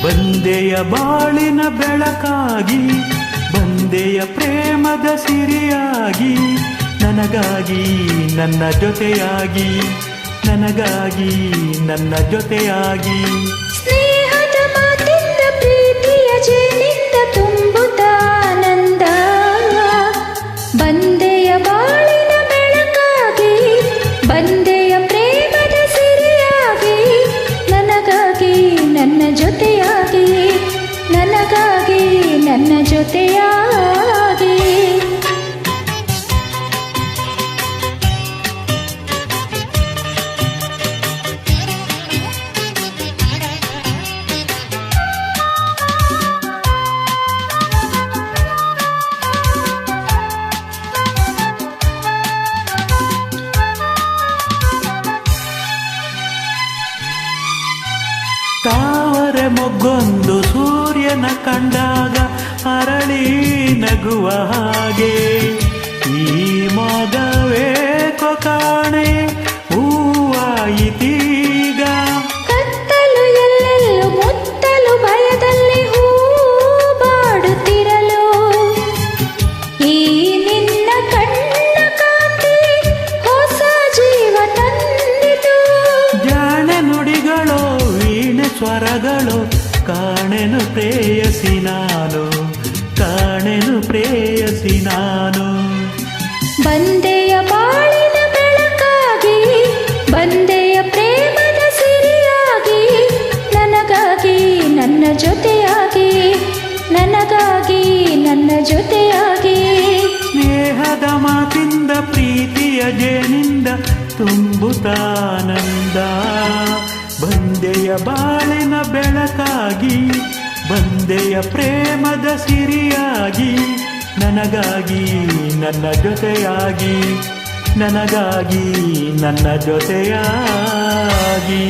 ಬಂದೆಯ ಬಾಳಿನ ಬೆಳಕಾಗಿ, ಬಂದೆಯ ಪ್ರೇಮದ ಸಿರಿಯಾಗಿ, ನನಗಾಗಿ ನನ್ನ ಜೊತೆಯಾಗಿ, ನನಗಾಗಿ ನನ್ನ ಜೊತೆಯಾಗಿ. ಸ್ನೇಹದ ಮಾತಿಂದ ಪ್ರೀತಿಯ ಜೇನಿಂದ ತುಂಬುತ್ತ ಆನಂದ, ಬಂದೆಯ ಬಾಳಿನ ಬೆಳಕಾಗಿ, ಬಂದೆಯ ಪ್ರೇಮದ ಸಿರಿಯಾಗಿ, ನನಗಾಗಿ ನನ್ನ ಜೊತೆಯಾಗಿ, ನನಗಾಗಿ ನನ್ನ ಜೊತೆಯಾಗಿ. ತಾವರೆ ಮೊಗ್ಗೊಂದು ಸೂರ್ಯನ ಕಂಡಾಗ ಅರಳಿ ನಗುವ ಹಾಗೆ, ಈ ಮೊಗವೇಕೋ ಕಾಣೆ ಹೂವಾಯಿತೀಗ. ಕತ್ತಲು ಎಲ್ಲೆಲ್ಲೂ ಮುತ್ತಲು ಭಯದಲ್ಲಿ ಹೂ ಬಾಡುತ್ತಿರಲು, ಈ ನಿನ್ನ ಕಣ್ಣ ಕಾಂತಿ ಹೊಸ ಜೀವ ತಂದಿತು. ಜಾಣೆ ನುಡಿಗಳು ವೀಣೆ ಸ್ವರಗಳು, ಕಾಣೆನು ಪ್ರೇಯಸಿ ನಾನು, ಕಾಣೆನು ಪ್ರೇಯಸಿ ನಾನು. ಬಂದೆಯ ಬಾಳಿನ ಬೆಳಕಾಗಿ, ಬಂದೆಯ ಪ್ರೇಮದ ಸಿರಿಯಾಗಿ, ನನಗಾಗಿ ನನ್ನ ಜೊತೆಯಾಗಿ, ನನಗಾಗಿ ನನ್ನ ಜೊತೆಯಾಗಿ. ಸ್ನೇಹದ ಮಾತಿಂದ ಪ್ರೀತಿಯ ಜೇನಿಂದ ತುಂಬುತ್ತಾನಂದ, ಬಂದೆಯ ಬಾಳಿನ ಬೆಳಕಾಗಿ, ಬಂದೆಯ ಪ್ರೇಮದ ಸಿರಿಯಾಗಿ, ನನಗಾಗಿ ನನ್ನ ಜೊತೆಯಾಗಿ, ನನಗಾಗಿ ನನ್ನ ಜೊತೆಯಾಗಿ.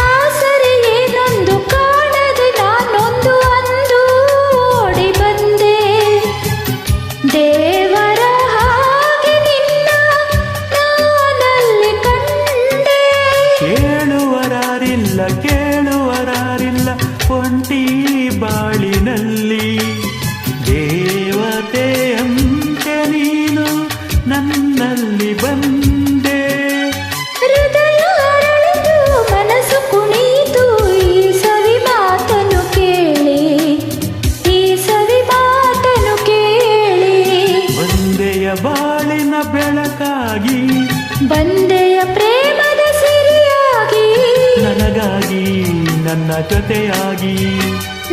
ಆಸರೆ ಏನೊಂದು ಕಾಣದೆ ನಾನೊಂದು ಅಂದು ಓಡಿ ಬಂದೆ, ದೇವರ ಹಾಗೆ ನಿನ್ನ ನಾನಲ್ಲಿ ಕಂಡೆ. ಕೇಳುವರಾರಿಲ್ಲ ಕೇಳುವರಾರಿಲ್ಲ ಒಂಟಿ ಬಾಳಿನಲ್ಲಿ, ದೇವತೆಯಂತೆ ನೀನು ನನ್ನಲ್ಲಿ ಬಂದೆ. ಹೃದಯ ಅರಳಿತು ಮನಸ್ಸು ಕುಣಿತು ಈ ಸವಿ ಮಾತನ್ನು ಕೇಳಿ, ಈ ಸವಿ ಮಾತನ್ನು ಕೇಳಿ. ಬಂದೆಯ ಬಾಳಿನ ಬೆಳಕಾಗಿ, ಬಂದೆಯ ಪ್ರೇಮದ ಸಿರಿಯಾಗಿ, ನನಗಾಗಿ ನನ್ನ ಜೊತೆಯಾಗಿ,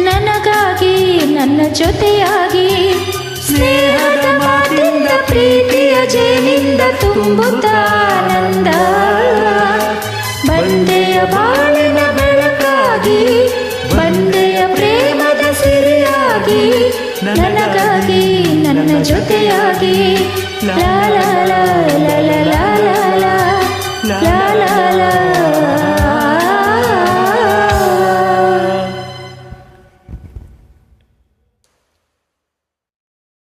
ನನಗಾಗಿ ನನ್ನ ಜೊತೆಯಾಗಿ. ಸ್ನೇಹದ ಮಾತಿಂದ ಪ್ರೀತಿಯ ಜೇನಿಂದ ತುಂಬುತ್ತ ಆನಂದ, ಬಂದೆಯ ಬಾಳಿನ ಬೆಳಕಾಗಿ, ಬಂದೆಯ ಪ್ರೇಮದ ಸಿರಿಯಾಗಿ, ನನಗಾಗಿ ನನ್ನ ಜೊತೆಯಾಗಿ. ಲಾ ಲಾ ಲಾ ಲಾ ಲಾ ಲಾ ಲಾ ಲಾ ಲಾ ಲಾ ಲಾ.